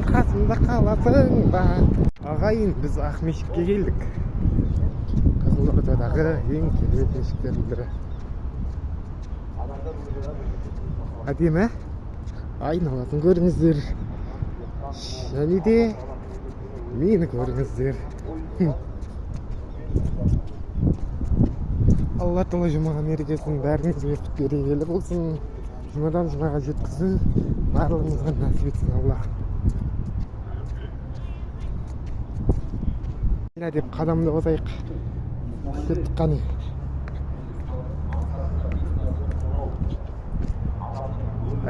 Қасымда қаласың ба. Ағайын, біз Ақмешітке келдік. Қызылордадағы ең керемет мешіттердің бірі. Әдемі, айналасын көріңіздер. Және де мені көріңіздер. Алла тағала жұмаға мерекесін бәріңізге берекелі болсын. Жұмадан жұмаға жеткізу барлығымызға нәсіп етсін Алла. Деп қадамды басайық. Кеттік қане.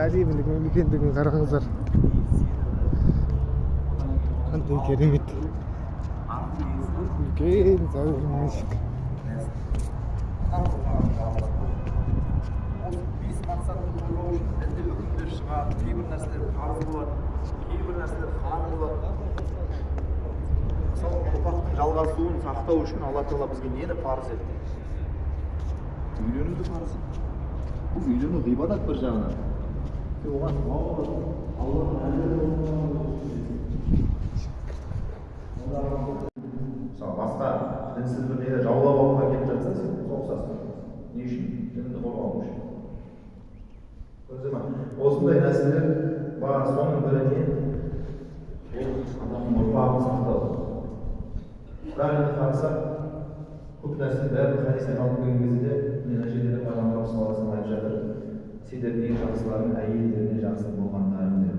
Әдемілігін, үлкендігін қараңыздар. Қандай керемет. Үлкен зәулім мешіт. Кейбір нәрселер парыз болады, кейбір нәрселер хаram болады. Мысалы, ұрпақтың жалғасуын сақтау үшін Алла Тағала бізге нені парыз етті? Үйленуді парыз етті. Бұл үйлену ғибадат бір жағынан. Оған мысалы, басқа дінсіз бір неге жаулап алуға келіп жатса, сен соғысасың. Не үшін? Дінді қорғау үшін. Осындай нәрселер бар, соның бірі не? Адамның ұрпағын сақтау. Бірақ енді қарасақ, көп нәрсе бәрі хадисте қалып келген кезде мына жерде де пайғамбарымыз саллаллаху алейхи ва саллям айтып жатыр. Сендердің ең жақсыларың әйелдеріне жақсы болғандарың деп.